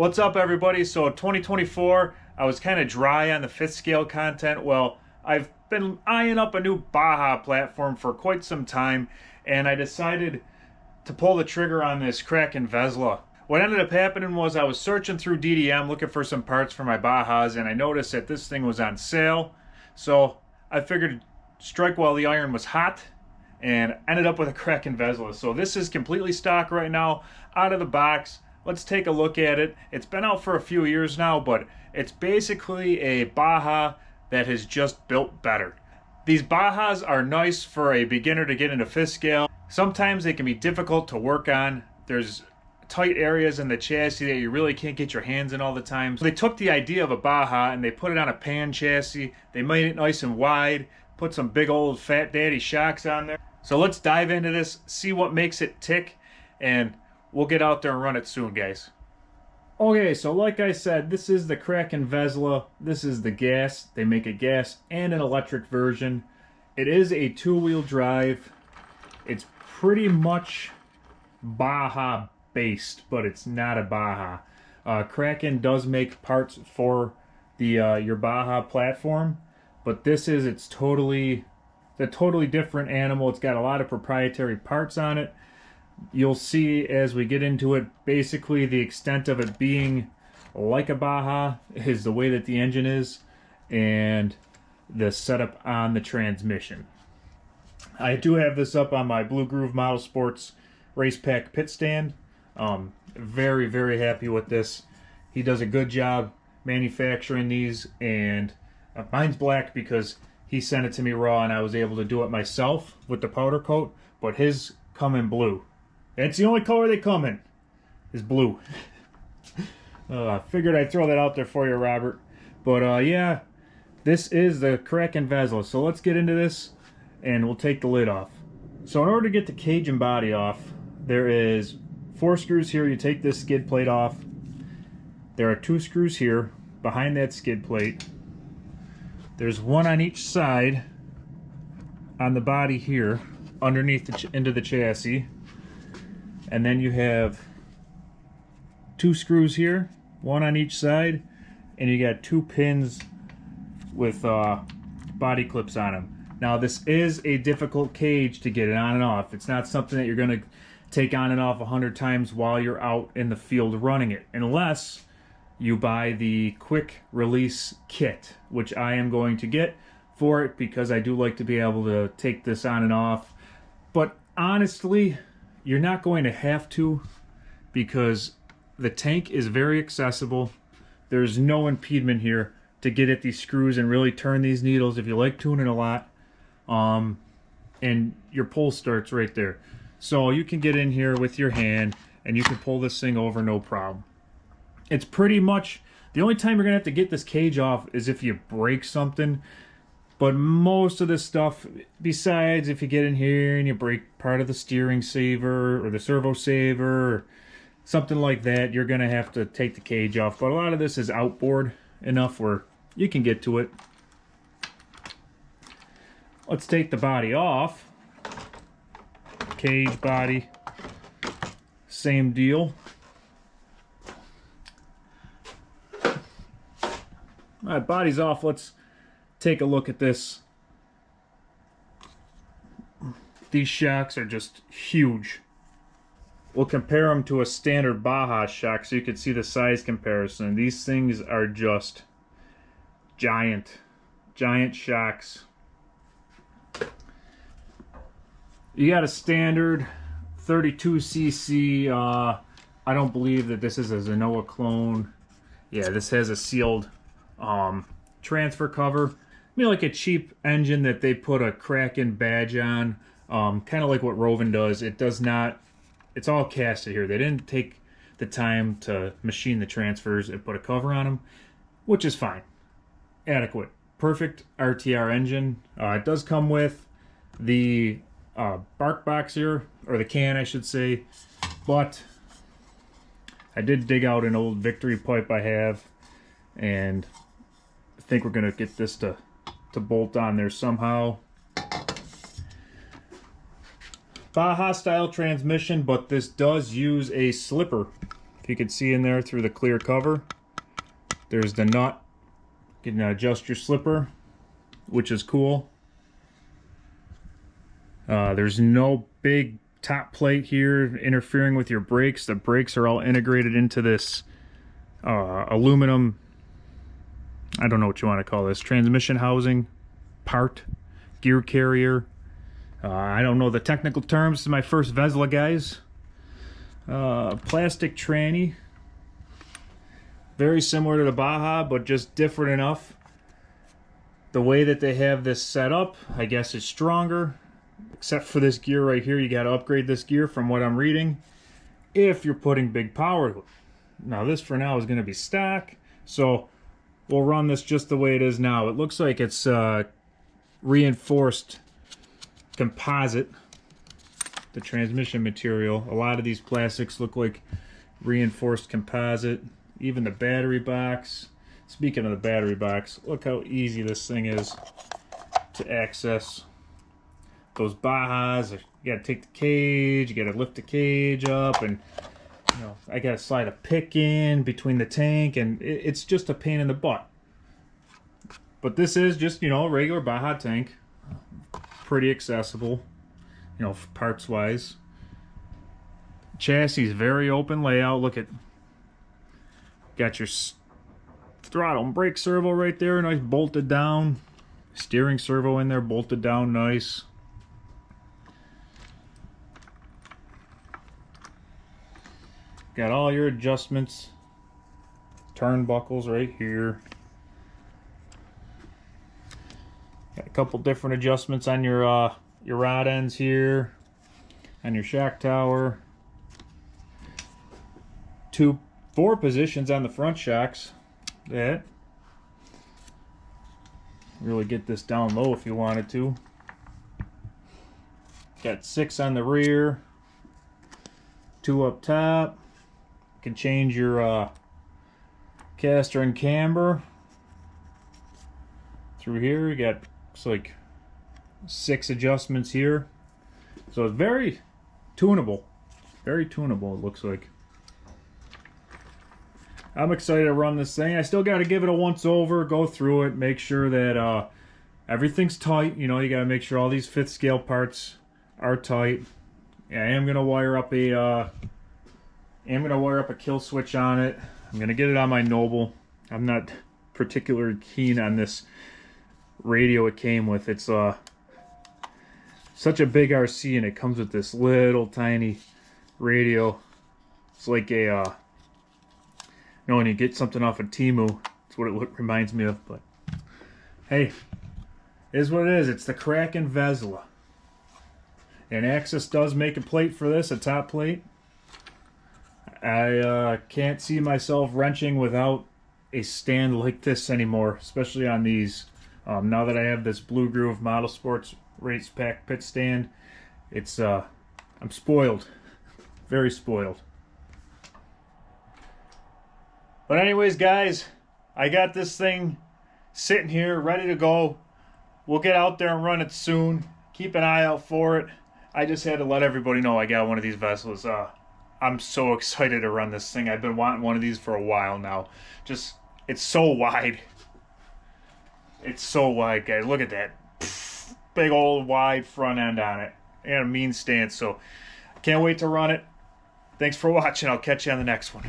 What's up, everybody? So 2024, I was kind of dry on the fifth scale content. Well, I've been eyeing up a new Baja platform for quite some time, and I decided to pull the trigger on this Kraken Vesla. What ended up happening was I was searching through DDM looking for some parts for my Bajas, and I noticed that this thing was on sale. So I figured strike while the iron was hot, and ended up with a Kraken Vesla. So this is completely stock right now, out of the box. Let's take a look at it. It's been out for a few years now, but it's basically a Baja that has just built better. These Bajas are nice for a beginner to get into fifth scale. Sometimes they can be difficult to work on. There's tight areas in the chassis that you really can't get your hands in all the time. So they took the idea of a Baja and they put it on a pan chassis. They made it nice and wide, put some big old fat daddy shocks on there. So let's dive into this, see what makes it tick, and we'll get out there and run it soon, guys. Okay, so like I said, this is the Kraken Vesla. This is the gas. They make a gas and an electric version. It is a two-wheel drive. It's pretty much Baja based, but it's not a Baja. Kraken does make parts for the your Baja platform, but this is a totally different animal. It's got a lot of proprietary parts on it. You'll see as we get into it, basically the extent of it being like a Baja is the way that the engine is and the setup on the transmission. I do have this up on my Blue Groove Model Sports Race Pack pit stand. Very, very happy with this. He does a good job manufacturing these, and mine's black because he sent it to me raw and I was able to do it myself with the powder coat, but his come in blue. That's the only color they come in, is blue. I figured I'd throw that out there for you, Robert. But yeah, this is the Kraken Vesla. So let's get into this and we'll take the lid off. So in order to get the cage and body off, there is 4 screws here. You take this skid plate off. There are 2 screws here behind that skid plate. There's 1 on each side on the body here underneath into the chassis. And then you have 2 screws here, 1 on each side, and you got 2 pins with body clips on them. Now this is a difficult cage to get it on and off. It's not something that you're going to take on and off 100 times while you're out in the field running it, unless you buy the quick release kit, which I am going to get for it because I do like to be able to take this on and off. But honestly, you're not going to have to, because the tank is very accessible. There's no impediment here to get at these screws and really turn these needles if you like tuning a lot. And your pull starts right there. So you can get in here with your hand and you can pull this thing over no problem. It's pretty much, the only time you're going to have to get this cage off is if you break something. But most of this stuff, besides if you get in here and you break part of the steering saver or the servo saver or something like that, you're going to have to take the cage off. But a lot of this is outboard enough where you can get to it. Let's take the body off. Cage, body, same deal. All right, body's off. Let's take a look at this. These shocks are just huge. We'll compare them to a standard Baja shock so you can see the size comparison. These things are just giant shocks. You got a standard 32cc. I don't believe that this is a Zenoa clone. Yeah, this has a sealed transfer cover. I mean, like a cheap engine that they put a Kraken badge on, kind of like what Roven does. It does not, it's all casted here. They didn't take the time to machine the transfers and put a cover on them, which is fine. Adequate. Perfect RTR engine. It does come with the bark box here, or the can I should say, but I did dig out an old Victory pipe I have, and I think we're gonna get this to bolt on there somehow. Baja style transmission, but this does use a slipper. If you can see in there through the clear cover. There's the nut. You can adjust your slipper, which is cool. There's no big top plate here interfering with your brakes. The brakes are all integrated into this aluminum, I don't know what you want to call this, transmission housing part, gear carrier. I don't know the technical terms. This is my first Vesla, guys. Plastic tranny. Very similar to the Baja, but just different enough. The way that they have this set up, I guess, is stronger. Except for this gear right here, you got to upgrade this gear from what I'm reading if you're putting big power. Now this for now is going to be stock, so we'll run this just the way it is now. It looks like it's reinforced composite, the transmission material. A lot of these plastics look like reinforced composite. Even the battery box. Speaking of the battery box, look how easy this thing is to access. Those Bajas, you gotta take the cage, you gotta lift the cage up, and you know, I gotta slide a pick in between the tank, and it's just a pain in the butt. But this is just, you know, a regular Baja tank. Pretty accessible, you know, parts wise. Chassis is very open layout. Look at, got your throttle and brake servo right there, nice bolted down. Steering servo in there, bolted down nice. Got all your adjustments, turnbuckles right here. Got a couple different adjustments on your rod ends here, on your shock tower. 4 positions on the front shocks. That really get this down low if you wanted to. Got 6 on the rear, 2 up top. Can change your caster and camber through here. You got, looks like 6 adjustments here, so it's very tunable. Very tunable, it looks like. I'm excited to run this thing. I still got to give it a once over, go through it, make sure that everything's tight. You know, you got to make sure all these 5th scale parts are tight. Yeah, I am gonna wire up a kill switch on it. I'm gonna get it on my Noble. I'm not particularly keen on this radio it came with. It's such a big RC, and it comes with this little tiny radio. It's like a you know, when you get something off of Temu, that's what it reminds me of. But hey, it is what it is. It's the Kraken Vesla. And Axis does make a plate for this, a top plate. I can't see myself wrenching without a stand like this anymore, especially on these. Now that I have this Blue Groove Model Sports Race Pack pit stand, it's I'm spoiled, very spoiled. But anyways, guys, I got this thing sitting here ready to go. We'll get out there and run it soon. Keep an eye out for it. I just had to let everybody know I got one of these Veslas. I'm so excited to run this thing. I've been wanting one of these for a while now. Just, it's so wide. It's so wide, guys. Look at that. Big old wide front end on it. And a mean stance. So, can't wait to run it. Thanks for watching. I'll catch you on the next one.